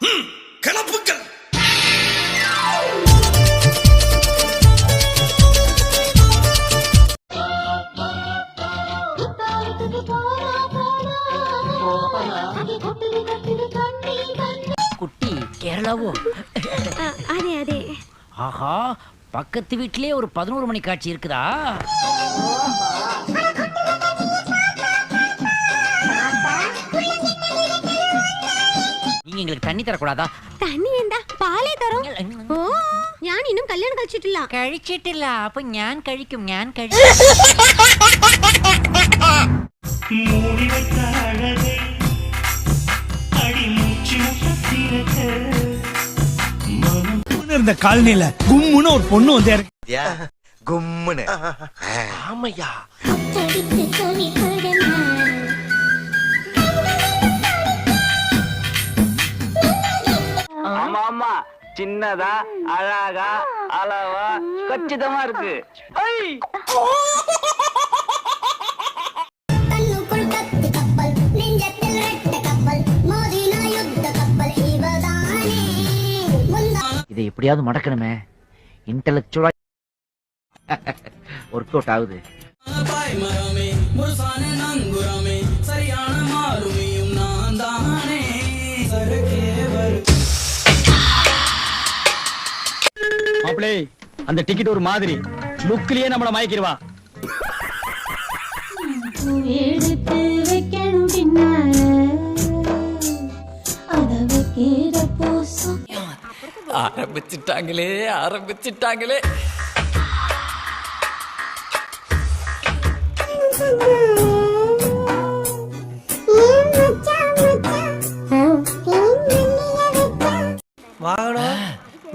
கிளப்புக்கள். குட்டி கேரளாவோ? அதே அதே. ஆஹா, பக்கத்து வீட்டிலே ஒரு 11 மணி காட்சி இருக்குதா? நீங்க எங்களுக்கு தண்ணி தரக்கூடாதா? தண்ணி வேண்டா, பாலே தரோம். ഓ, ഞാൻ ഇന്നും കല്യാണം കഴിച്ചിട്ടില്ല. കഴിച്ചിട്ടില്ല. അപ്പൊ ഞാൻ കഴിക്കും, ഞാൻ இருந்த காலனில கும்முன்னு ஒரு பொண்ணு வந்து கும்முன்னு. ஆமையா ஆமா ஆமா, சின்னதா அழகா அளவா கச்சிதமா இருக்கு. இதை எப்படியாவது மடக்கணுமே. இன்டெலக்சுவலா ஒர்க் அவுட் ஆகுது. மாப்பிளே, அந்த டிக்கெட் ஒரு மாதிரி லுக்லயே நம்மள மயக்கிடுவா. ஆரம்பிச்சிட்டாங்களே ஆரம்பிச்சிட்டாங்களே. வாகனம்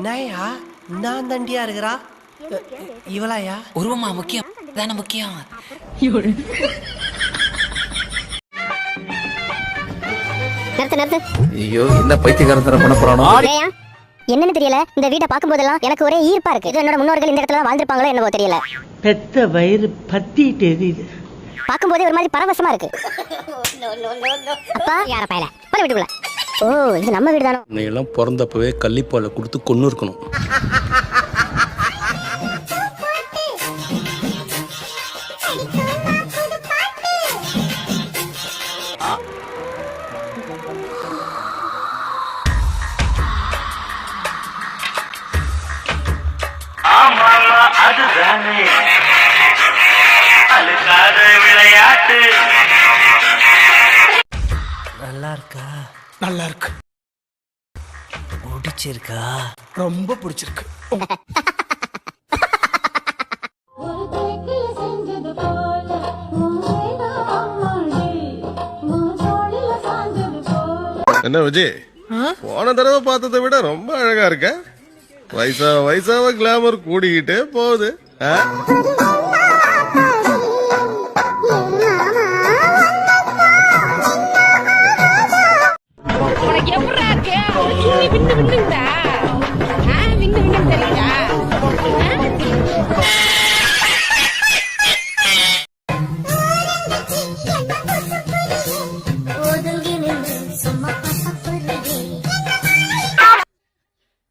நயா நான் தண்டியா இருக்கிறா இவளாயா? உருவமா முக்கியம் தானே முக்கியம். ஐயோ, என்ன பைத்தியக்காரத்தனம் பண்ண போறானோ? என்னன்னு தெரியல. இந்த வீட்டை பார்க்கும் போதெல்லாம் எனக்கு ஒரே ஈர்ப்பா இருக்கு. இது என்னோட முன்னோர்கள் இந்த இடத்துல வாழ்ந்திருப்பாங்களோ என்னவோ தெரியல. பெத்த வயிறு பத்திட்டு எரியுது. பார்க்கும் போதே ஒரு மாதிரி பரவசமா இருக்கு. அப்பா யார பயல போற வீட்டுக்குள்ள. ஓ, இது நம்ம வீடு தானோ? நீ எல்லாம் பிறந்தப்பவே கள்ளிப்பாலை கொடுத்து கொன்னு இருக்கணும். அதுதானே அழுக்காத விளையாட்டு. நல்லா இருக்கா? நல்லா இருக்கு. பிடிச்சிருக்கா? ரொம்ப பிடிச்சிருக்கு. என்ன விஜய், போன தடவை பார்த்ததை விட ரொம்ப அழகா இருக்க. வயசாவ கிளாமர் கூடிக்கிட்டே போகுது.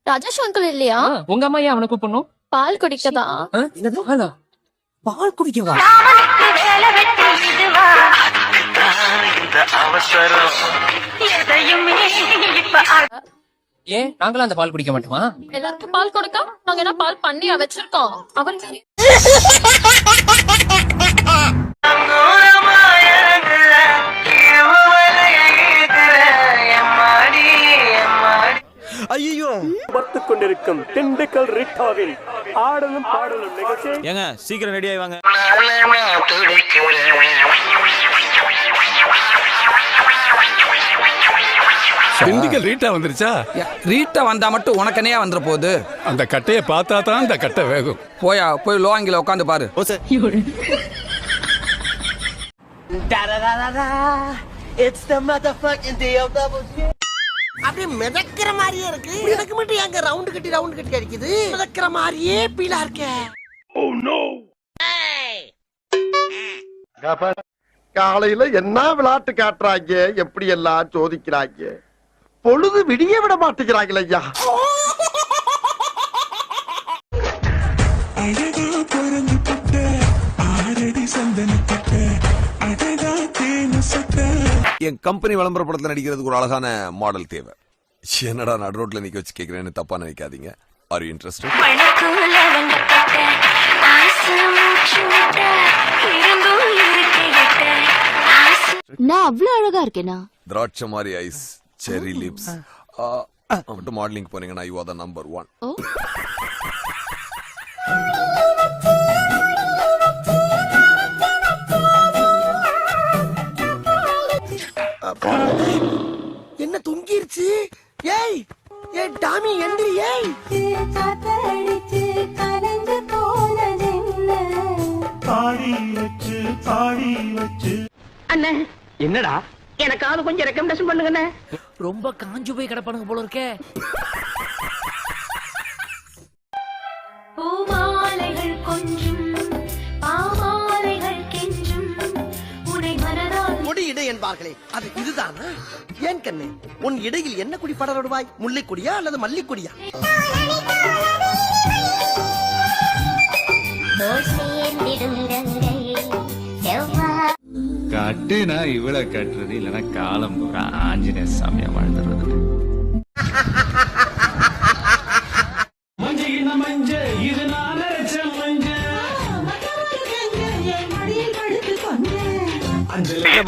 ராஜேஷ் அங்கிள் இல்லையா? உங்க அம்மா ஏன் அவனை கூப்பிடணும்? பால் குடிக்கதா? பால் குடிக்கவா? ஏன் நாங்களும் அந்த பால் குடிக்க மாட்டோமா? எல்லாருக்கும் பால் கொடுக்க நாங்க என்ன பால் பண்ணியா வச்சிருக்கோம்? அவர் ஐயோ, பார்த்து கொண்டிருக்கும் திண்டுக்கல் ரிட்டாவின் ஆடலும் பாடலும் நிகழ்ச்சி. ஏங்க சீக்கிரம் ரெடி ஆயிவாங்க. திண்டுக்கல் ரீட்டா வந்துருச்சா? ரீட்டா வந்தா மட்டும் உனக்கனையா வந்துற போகுது. அந்த கட்டைய பார்த்தா தான் அந்த கட்டை வேகும். போய் லோங்கில உட்காந்து பாரு. It's the motherfucking DLWG. அப்படியே மிதக்கிற மாதிரியே இருக்கு. எனக்கு மட்டும் எங்க ரவுண்ட் கட்டி அடிக்குது. மிதக்கிற மாதிரியே பீலா இருக்கே. Oh no. காலையில என்ன விளையாட்டு காட்டுறாங்க, எப்படி எல்லாம் சோதிக்கிறாங்க. பொழுது விடிய விட மாட்டேங்கிறாங்களே ஐயா. என் கம்பெனி விளம்பர படத்துல நடிக்கிறதுக்கு ஒரு அழகான மாடல் தேவை. என்னடா நடு ரோட்ல நிக்க வச்சு கேக்குறேன்னு தப்பா நினைக்காதீங்க. Are you interested? நான் அவ்வளவு அழகா இருக்கேனா? திராட்சை மாதிரி ஐஸ், செரி லிப்ஸ். மட்டும் மாடலிங் போனீங்கன்னா யூ ஆர் த நம்பர் 1. என்ன தொங்கிருச்சு? ஏய் ஏய் டாமி எந்திரி. ஏய் அண்ணே என்னடா எனக்காவது கொஞ்சம் ரெக்கமெண்டேஷன் பண்ணுங்கண்ணே. ரொம்ப காஞ்சு போய் கிடப்பானுங்க போல இருக்கே. பூமாலைகள் கொஞ்சும் பாமாலைகள் கெஞ்சும் உனை மனதால் கொடி இடை என்பார்களே, அது இதுதானா? ஏன் கண்ணே, உன் இடையில் என்ன குடி படர்வாய்? முல்லைக்கொடியா அல்லது மல்லிக்கொடியா? கட்டுனா இவளை கட்டுறது இல்லைன்னா காலம் பூரா ஆஞ்சநேய சாமியா வாழ்ந்துறது.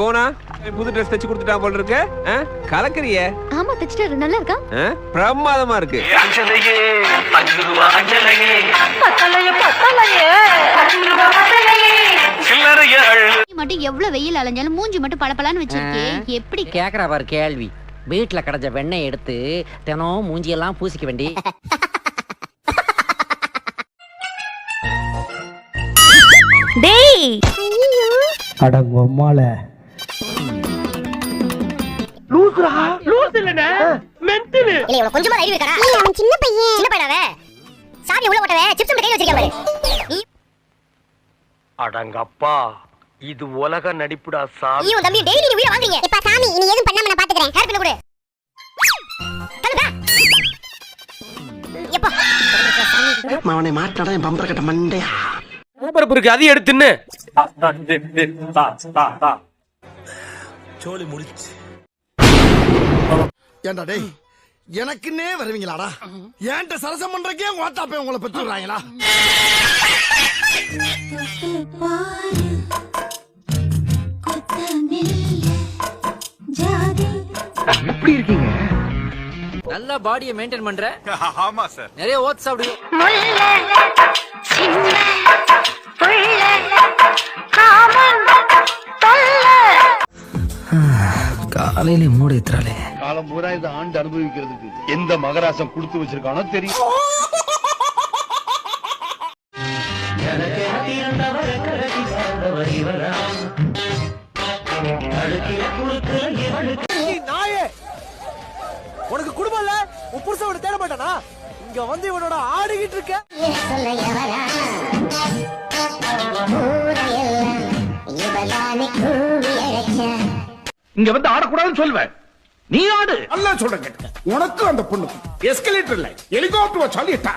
போனா புது ட்ரெஸ் தச்சு கொடுத்துட்டான் போல இருக்கு. கலக்கறிய ஆமா தச்சிட்டாரு. நல்லா இருக்கா? பிரமாதமா இருக்கு. மட்டும் எவ்வளவு வெயில் அலைஞ்சாலும் மூஞ்சி மட்டும் பளபளன்னு வச்சிருக்கே, எப்படி? கேக்குறா பாரு கேள்வி. வீட்டுல கிடைச்ச வெண்ணெய் எடுத்து தினம் மூஞ்சியெல்லாம் பூசிக்க வேண்டி. டேய் அட பொம்மால லூசுரா? லூசு இல்லனே, மென்டல். இல்ல இவன் கொஞ்சமா தைரியம் இருக்கடா. அவன் சின்ன பையன். சின்ன பையனாவே. சாவி உள்ள போட்டவே சிப்ஸ் கையில வச்சிருக்கான் பாரு. அடங்கப்பா, இது உலக நடிப்புடா சாமி. நீ உன் தம்பி டெய்லி நீ உயிரை வாங்குறீங்க. இப்ப சாமி நீ எதுவும் பண்ணாம நான் பாத்துக்கறேன். ஹேர் பின் கொடு. கலடா. எப்பா. அவனை மாட்டடா என் பம்பர கட்ட மண்டையா. பரப்பு இருக்கு, அதையும் எடுத்துன்னு. சோலி முடிச்சு. ஏண்டா டேய், எனக்குன்னே வருவீங்களாடா? ஏன்ட்ட சரசம் பண்றக்கே ஓட்டாப்பே உங்களை பெற்றுறாங்களா? எப்படி இருக்கீங்க? நல்ல பாடியை மெயின்டைன் பண்ற. ஆமா சார். நிறைய ஓட்ஸ் சாப்பிடுங்க. காலையில மூட ஏத்துறாளே. காலம் பூரா இந்த ஆண்டு அனுபவிக்கிறதுக்கு எந்த மகராசம் கொடுத்து வச்சிருக்கானோ தெரியும். நாயே, உனக்கு குடும்பம் இல்ல? உன் புருஷன் தேட மாட்டானா? இங்க வந்து இவனோட ஆடிக்கிட்டு இருக்க. இங்க வந்து ஆடக்கூடாதுன்னு சொல்லுவேன். நீ ஆடு. நல்லா சொல்றேன் கேட்டுக்க. உனக்கு அந்த பொண்ணுக்கு எஸ்கலேட்டர் இல்ல, ஹெலிகாப்டர் சொல்லிட்டா.